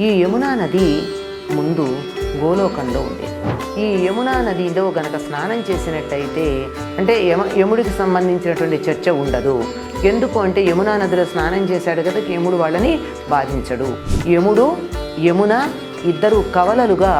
ఈ యమునా నది ముందు గోలోకంలో ఉండేది. ఈ యమునా నదిలో గనక స్నానం చేసినట్టయితే అంటే యముడికి సంబంధించినటువంటి చర్చ ఉండదు. ఎందుకు అంటే యమునా నదిలో స్నానం చేశాడు కదా, యముడు వాళ్ళని బాధించడు. యమున ఇద్దరు కవలలుగా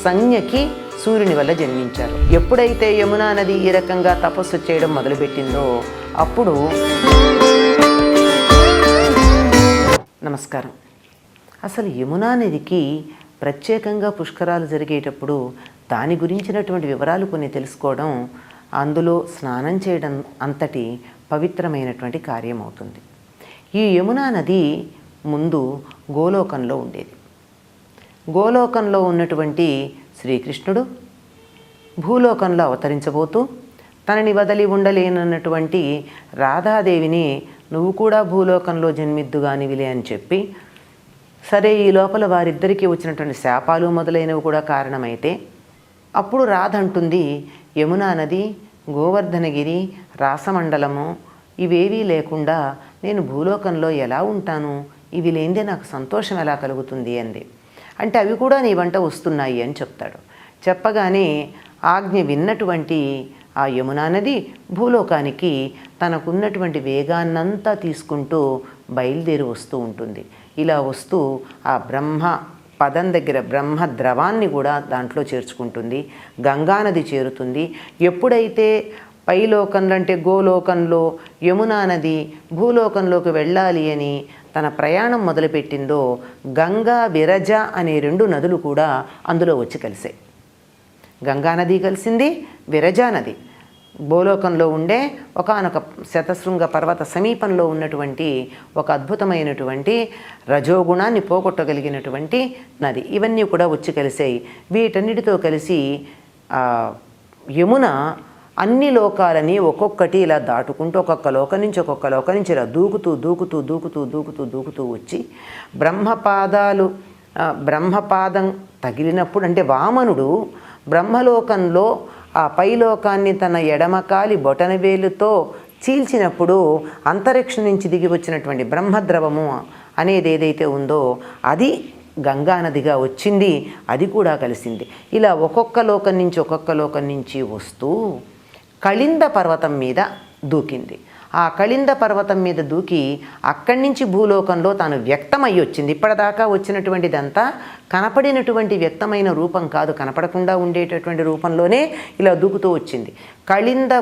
సంజ్ఞకి సూర్యుని వల్ల జన్మించారు. ఎప్పుడైతే యమునా నది ఈ రకంగా తపస్సు చేయడం మొదలుపెట్టిందో అప్పుడు నమస్కారం. అసలు యమునా నదికి ప్రత్యేకంగా పుష్కరాలు జరిగేటప్పుడు దాని గురించినటువంటి వివరాలు కొన్ని తెలుసుకోవడం, అందులో స్నానం చేయడం అంతటి పవిత్రమైనటువంటి కార్యం అవుతుంది. ఈ యమునా నది ముందు గోలోకంలో ఉండేది. గోలోకంలో ఉన్నటువంటి శ్రీకృష్ణుడు భూలోకంలో అవతరించబోతూ తనని వదిలి ఉండలేనన్నటువంటి రాధాదేవిని నువ్వు కూడా భూలోకంలో జన్మిద్దుగానివిలే అని చెప్పి, సరే ఈ లోపల వారిద్దరికీ వచ్చినటువంటి శాపాలు మొదలైనవి కూడా కారణమైతే అప్పుడు రాధ అంటుంది, యమునా నది, గోవర్ధనగిరి, రాసమండలము ఇవేవీ లేకుండా నేను భూలోకంలో ఎలా ఉంటాను, ఇవి లేనిదే నాకు సంతోషం ఎలా కలుగుతుంది అంది. అంటే అవి కూడా నీ వంట వస్తున్నాయి అని చెప్తాడు. చెప్పగానే ఆజ్ఞ విన్నటువంటి ఆ యమునా నది భూలోకానికి తనకున్నటువంటి వేగాన్నంతా తీసుకుంటూ బయలుదేరి వస్తూ ఉంటుంది. ఇలా వస్తూ ఆ బ్రహ్మ పదం దగ్గర బ్రహ్మ ద్రవాన్ని కూడా దాంట్లో చేర్చుకుంటుంది. గంగానది చేరుతుంది. ఎప్పుడైతే పైలోకంలో అంటే గోలోకంలో యమునా నది భూలోకంలోకి వెళ్ళాలి అని తన ప్రయాణం మొదలుపెట్టిందో గంగా విరజ అనే 2 నదులు కూడా అందులో వచ్చి కలిసాయి. గంగానది కలిసింది, విరజా నది భూలోకంలో ఉండే ఒకానొక శతశృంగ పర్వత సమీపంలో ఉన్నటువంటి ఒక అద్భుతమైనటువంటి రజోగుణాన్ని పోగొట్టగలిగినటువంటి నది. ఇవన్నీ కూడా వచ్చి కలిసాయి. వీటన్నిటితో కలిసి యమున అన్ని లోకాలని ఒక్కొక్కటి ఇలా దాటుకుంటూ ఒక్కొక్క లోకం నుంచి ఇలా దూకుతూ వచ్చి బ్రహ్మపాదం తగిలినప్పుడు అంటే వామనుడు బ్రహ్మలోకంలో ఆ పైలోకాన్ని తన ఎడమకాలి బొటనవేలుతో చీల్చినప్పుడు అంతరిక్షం నుంచి దిగి వచ్చినటువంటి బ్రహ్మద్రవము అనేది ఏదైతే ఉందో అది గంగానదిగా వచ్చింది. అది కూడా కలిసింది. ఇలా ఒక్కొక్క లోకం నుంచి వస్తూ కళింద పర్వతం మీద దూకింది. ఆ కళింద పర్వతం మీద దూకి అక్కడి నుంచి భూలోకంలో తాను వ్యక్తమయ్యి వచ్చింది. ఇప్పటిదాకా వచ్చినటువంటిదంతా కనపడినటువంటి వ్యక్తమైన రూపం కాదు, కనపడకుండా ఉండేటటువంటి రూపంలోనే ఇలా దూకుతూ వచ్చింది. కళింద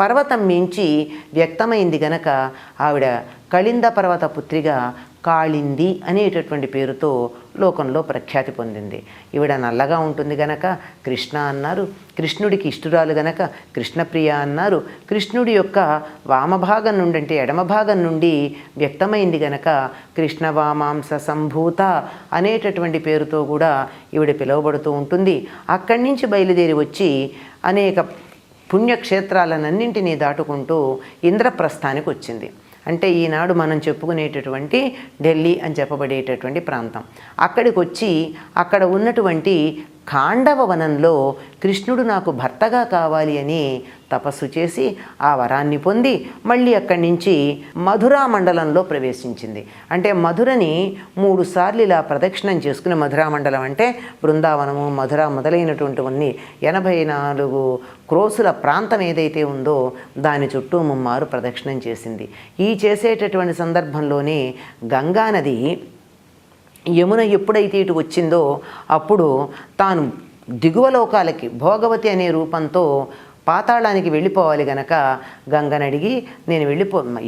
పర్వతం మించి వ్యక్తమైంది గనక ఆవిడ కళింద పర్వత పుత్రిగా కాళింది అనేటటువంటి పేరుతో లోకంలో ప్రఖ్యాతి పొందింది. ఈవిడ నల్లగా ఉంటుంది గనక కృష్ణ అన్నారు. కృష్ణుడికి ఇష్టురాలు గనక కృష్ణప్రియ అన్నారు. కృష్ణుడి యొక్క వామభాగం నుండి అంటే ఎడమ భాగం నుండి వ్యక్తమైంది గనక కృష్ణవామాంస సంభూత అనేటటువంటి పేరుతో కూడా ఈవిడ పిలువబడుతూ ఉంటుంది. అక్కడి నుంచి బయలుదేరి వచ్చి అనేక పుణ్యక్షేత్రాలన్నింటినీ దాటుకుంటూ ఇంద్రప్రస్థానికి వచ్చింది. అంటే ఈనాడు మనం చెప్పుకునేటటువంటి ఢిల్లీ అని చెప్పబడేటటువంటి ప్రాంతం. అక్కడికి వచ్చి అక్కడ ఉన్నటువంటి ఖాండవ వనంలో కృష్ణుడు నాకు భర్తగా కావాలి అని తపస్సు చేసి ఆ వరాన్ని పొంది మళ్ళీ అక్కడి నుంచి మధురా మండలంలో ప్రవేశించింది. అంటే మధురని 3 సార్లు ఇలా ప్రదక్షిణం చేసుకుని, మధురా మండలం అంటే బృందావనము మధుర మొదలైనటువంటివన్నీ 84 క్రోసుల ప్రాంతం ఏదైతే ఉందో దాని చుట్టూ 3 మారు ప్రదక్షిణం చేసింది. ఈ చేసేటటువంటి సందర్భంలోనే గంగానది యమున ఎప్పుడైతే ఇటు వచ్చిందో అప్పుడు తాను దిగువ లోకాలకి భోగవతి అనే రూపంతో పాతాళానికి వెళ్ళిపోవాలి గనక గంగని అడిగి నేను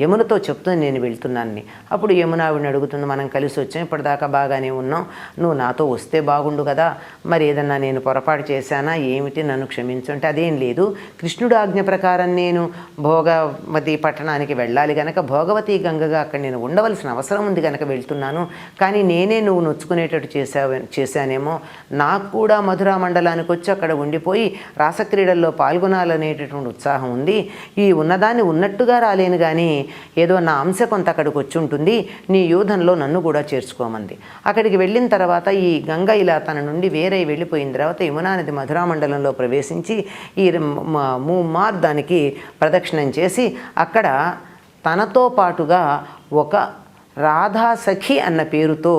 యమునతో చెప్తుంది నేను వెళ్తున్నానని. అప్పుడు యమున ఆవిడని అడుగుతుంది, మనం కలిసి వచ్చాం, ఇప్పటిదాకా బాగానే ఉన్నాం, నువ్వు నాతో వస్తే బాగుండు కదా, మరి ఏదన్నా నేను పొరపాటు చేశానా ఏమిటి, నన్ను క్షమించు అంటే అదేం లేదు, కృష్ణుడు ఆజ్ఞ ప్రకారం నేను భోగవతి పట్టణానికి వెళ్ళాలి గనక భోగవతి గంగగా అక్కడ నేను ఉండవలసిన అవసరం ఉంది గనక వెళ్తున్నాను, కానీ నేనే నువ్వు నొచ్చుకునేటట్టు చేశానేమో, నాకు కూడా మధురా మండలానికి వచ్చి అక్కడ ఉండిపోయి రాసక్రీడల్లో పాల్గొనాలనేటటువంటి ఉత్సాహం ఉంది, ఈ ఉన్నదాన్ని ఉన్నట్టుగా రాలేను కానీ ఏదో నా అంశ కొంత అక్కడికి వచ్చి ఉంటుంది, నీ యూధంలో నన్ను కూడా చేర్చుకోమంది. అక్కడికి వెళ్ళిన తర్వాత ఈ గంగ ఇలా తన నుండి వేరే వెళ్ళిపోయిన తర్వాత యమునా నది మధురా మండలంలో ప్రవేశించి ఈ మార్దానికి ప్రదక్షిణం చేసి అక్కడ తనతో పాటుగా ఒక రాధాసఖి అన్న పేరుతో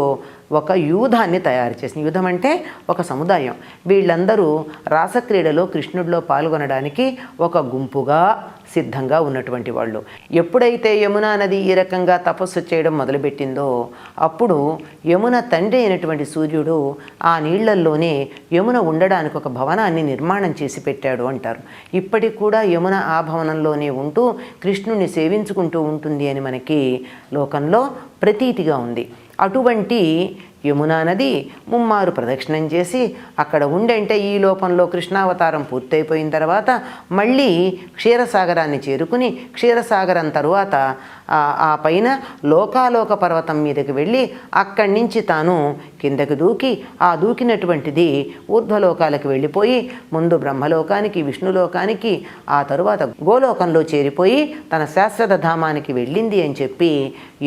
ఒక యూధాన్ని తయారు చేసింది. యూధం అంటే ఒక సముదాయం. వీళ్ళందరూ రాసక్రీడలో కృష్ణుడిలో పాల్గొనడానికి ఒక గుంపుగా సిద్ధంగా ఉన్నటువంటి వాళ్ళు. ఎప్పుడైతే యమునా నది ఈ రకంగా తపస్సు చేయడం మొదలుపెట్టిందో అప్పుడు యమున తండ్రి అయినటువంటి సూర్యుడు ఆ నీళ్లల్లోనే యమున ఉండడానికి ఒక భవనాన్ని నిర్మాణం చేసి పెట్టాడు అంటారు. ఇప్పటికి కూడా యమున ఆ భవనంలోనే ఉంటూ కృష్ణుని సేవించుకుంటూ ఉంటుంది అని మనకి లోకంలో ప్రతీతిగా ఉంది. అటువంటి యమునా నది ముమ్మారు ప్రదక్షిణం చేసి అక్కడ ఉండంటే ఈ లోకంలో కృష్ణావతారం పూర్తయిపోయిన తర్వాత మళ్ళీ క్షీరసాగరాన్ని చేరుకుని క్షీరసాగరం తరువాత ఆ పైన లోకాలోక పర్వతం మీదకి వెళ్ళి అక్కడి నుంచి తాను కిందకి దూకి ఆ దూకినటువంటిది ఊర్ధ్వలోకాలకు వెళ్ళిపోయి ముందు బ్రహ్మలోకానికి విష్ణులోకానికి ఆ తరువాత గోలోకంలో చేరిపోయి తన శాశ్వత ధామానికి వెళ్ళింది అని చెప్పి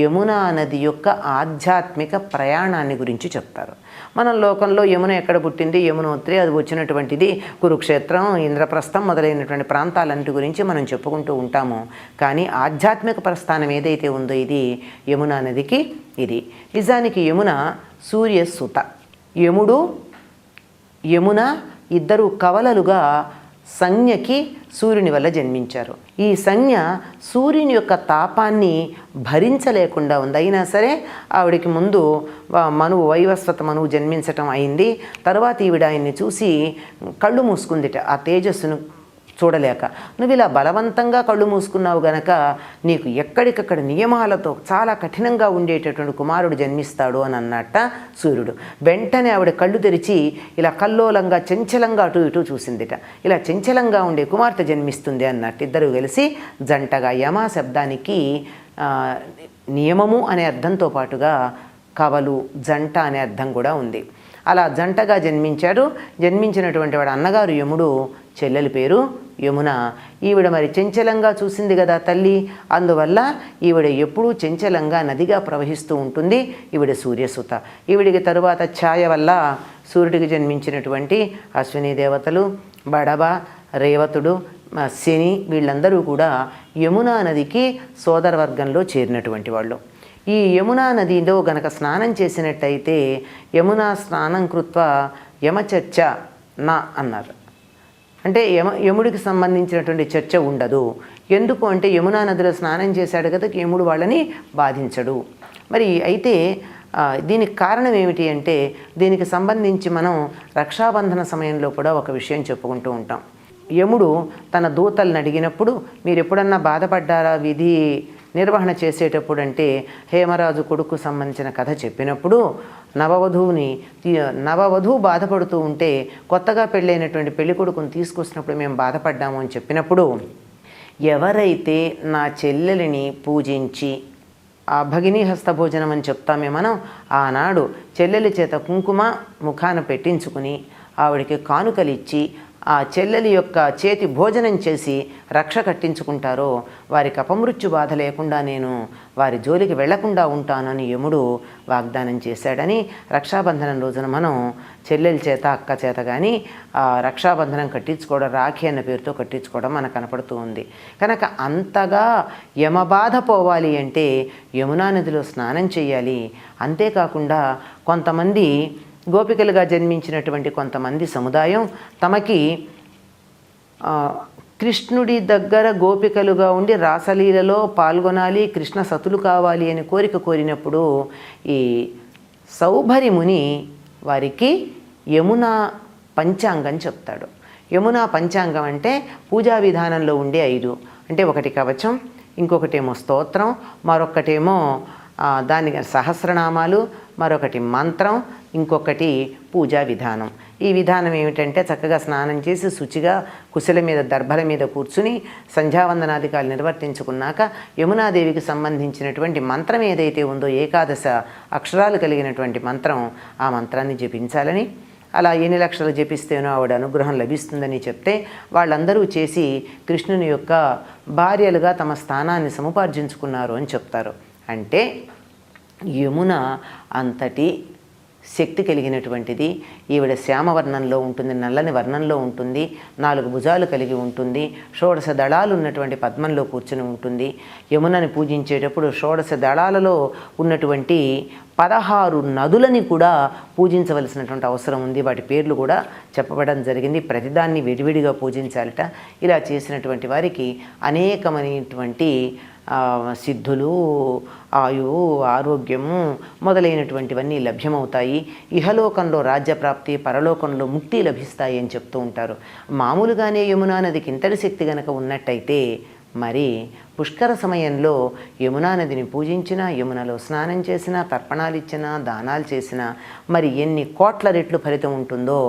యమునా నది యొక్క ఆధ్యాత్మిక ప్రయాణాన్ని గురించి చెప్తారు. మన లోకంలో యమున ఎక్కడ పుట్టింది, యమునోత్రి, అది వచ్చినటువంటిది కురుక్షేత్రం, ఇంద్రప్రస్థం మొదలైనటువంటి ప్రాంతాలన్నిటి గురించి మనం చెప్పుకుంటూ ఉంటాము. కానీ ఆధ్యాత్మిక ప్రస్థానం ఏదైతే ఉందో ఇది యమునా నదికి ఇది. నిజానికి యమున సూర్యసుత. యముడు యమున ఇద్దరు కవలలుగా సంజ్ఞకి సూర్యుని వల్ల జన్మించారు. ఈ సంజ్ఞ సూర్యుని యొక్క తాపాన్ని భరించలేకుండా ఉంది. అయినా సరే ఆవిడికి ముందు మనువు వైవస్వత మనువు జన్మించటం అయింది. తర్వాత ఈవిడ ఆయన్ని చూసి కళ్ళు మూసుకుందిట ఆ తేజస్సును చూడలేక. నువ్వు ఇలా బలవంతంగా కళ్ళు మూసుకున్నావు గనక నీకు ఎక్కడికక్కడ నియమాలతో చాలా కఠినంగా ఉండేటటువంటి కుమారుడు జన్మిస్తాడు అని అన్నట్ట సూర్యుడు. వెంటనే ఆవిడ కళ్ళు తెరిచి ఇలా కల్లోలంగా చంచలంగా అటు ఇటు చూసిందిట. ఇలా చంచలంగా ఉండే కుమార్తె జన్మిస్తుంది అన్నట్టు ఇద్దరు కలిసి జంటగా. యమ శబ్దానికి నియమము అనే అర్థంతో పాటుగా కవలు, జంట అనే అర్థం కూడా ఉంది. అలా జంటగా జన్మించాడు. జన్మించినటువంటి వాడు అన్నగారు యముడు, చెల్లెలి పేరు యమున. ఈవిడ మరి చంచలంగా చూసింది కదా తల్లి, అందువల్ల ఈవిడ ఎప్పుడూ చంచలంగా నదిగా ప్రవహిస్తూ ఉంటుంది. ఈవిడ సూర్యసుత. ఈవిడికి తరువాత ఛాయ వల్ల సూర్యుడికి జన్మించినటువంటి అశ్విని దేవతలు, బడబ, రేవతుడు, శని వీళ్ళందరూ కూడా యమునా నదికి సోదరవర్గంలో చేరినటువంటి వాళ్ళు. ఈ యమునా నదిలో గనక స్నానం చేసినట్టయితే యమునా స్నానం కృత్వ యమచర్చ నా అన్నారు. అంటే యముడికి సంబంధించినటువంటి చర్చ ఉండదు. ఎందుకు అంటే యమునా నదిలో స్నానం చేశాడు కదా, యముడు వాళ్ళని బాధించడు. మరి అయితే దీనికి కారణం ఏమిటి అంటే దీనికి సంబంధించి మనం రక్షాబంధన సమయంలో కూడా ఒక విషయం చెప్పుకుంటూ ఉంటాం. యముడు తన దూతలను అడిగినప్పుడు మీరు ఎప్పుడన్నా బాధపడ్డారా విధి నిర్వహణ చేసేటప్పుడు అంటే హేమరాజు కొడుకు సంబంధించిన కథ చెప్పినప్పుడు నవవధువు బాధపడుతూ ఉంటే కొత్తగా పెళ్ళైనటువంటి పెళ్లి కొడుకుని తీసుకొచ్చినప్పుడు మేము బాధపడ్డాము అని చెప్పినప్పుడు ఎవరైతే నా చెల్లెలిని పూజించి ఆ భగినీ హస్తభోజనం అని చెప్తామే మనం, ఆనాడు చెల్లెలి చేత కుంకుమ ముఖాన పెట్టించుకుని ఆవిడికి కానుకలిచ్చి ఆ చెల్లెలి యొక్క చేతి భోజనం చేసి రక్ష కట్టించుకుంటారో వారికి అపమృత్యు బాధ లేకుండా నేను వారి జోలికి వెళ్లకుండా ఉంటానని యముడు వాగ్దానం చేశాడని రక్షాబంధనం రోజున మనం చెల్లెలి చేత అక్క చేత కానీ ఆ రక్షాబంధనం కట్టించుకోవడం, రాఖీ అన్న పేరుతో కట్టించుకోవడం మనకు కనపడుతూ ఉంది. కనుక అంతగా యమబాధ పోవాలి అంటే యమునా నదిలో స్నానం చేయాలి. అంతేకాకుండా కొంతమంది గోపికలుగా జన్మించినటువంటి కొంతమంది సముదాయం తమకి కృష్ణుడి దగ్గర గోపికలుగా ఉండి రాసలీలలో పాల్గొనాలి, కృష్ణ సతులు కావాలి అని కోరినప్పుడు ఈ సౌభరి ముని వారికి యమునా పంచాంగం చెప్తాడు. యమునా పంచాంగం అంటే పూజా విధానంలో ఉండే 5 అంటే ఒకటి కవచం, ఇంకొకటేమో స్తోత్రం, మరొకటేమో దానికి సహస్రనామాలు, మరొకటి మంత్రం, ఇంకొకటి పూజా విధానం. ఈ విధానం ఏమిటంటే చక్కగా స్నానం చేసి శుచిగా కుశల మీద దర్భల మీద కూర్చుని సంధ్యావందనాధికారులు నిర్వర్తించుకున్నాక యమునాదేవికి సంబంధించినటువంటి మంత్రం ఏదైతే ఉందో 11 అక్షరాలు కలిగినటువంటి మంత్రం, ఆ మంత్రాన్ని జపించాలని, అలా ఎన్ని లక్షలు జపిస్తేనో ఆవిడ అనుగ్రహం లభిస్తుందని చెప్తే వాళ్ళందరూ చేసి కృష్ణుని యొక్క భార్యలుగా తమ స్థానాన్ని సముపార్జించుకున్నారు అని చెప్తారు. అంటే యమున అంతటి శక్తి కలిగినటువంటిది. ఈవిడ శ్యామవర్ణంలో ఉంటుంది, నల్లని వర్ణంలో ఉంటుంది, 4 భుజాలు కలిగి ఉంటుంది, 16 దళాలు ఉన్నటువంటి పద్మంలో కూర్చుని ఉంటుంది. యమునని పూజించేటప్పుడు 16 దళాలలో ఉన్నటువంటి 16 నదులని కూడా పూజించవలసినటువంటి అవసరం ఉంది. వాటి పేర్లు కూడా చెప్పబడడం జరిగింది. ప్రతిదాన్ని విడివిడిగా పూజించాలట. ఇలా చేసినటువంటి వారికి అనేకమైనటువంటి సిద్ధులు, ఆయువు, ఆరోగ్యము మొదలైనటువంటివన్నీ లభ్యమవుతాయి. ఇహలోకంలో రాజ్యప్రాప్తి, పరలోకంలో ముక్తి లభిస్తాయి అని చెప్తూ ఉంటారు. మామూలుగానే యమునా నదికి ఇంతటి శక్తి గనక ఉన్నట్టయితే మరి పుష్కర సమయంలో యమునా నదిని పూజించినా, యమునలో స్నానం చేసినా, తర్పణాలు ఇచ్చినా, దానాలు చేసినా మరి ఎన్ని కోట్ల రెట్లు ఫలితం ఉంటుందో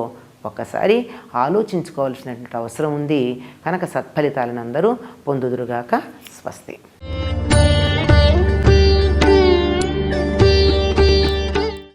ఒక్కసారి ఆలోచించుకోవాల్సినటువంటి అవసరం ఉంది. కనుక సత్ఫలితాలను అందరూ పొందుదురుగాక. స్వస్తి.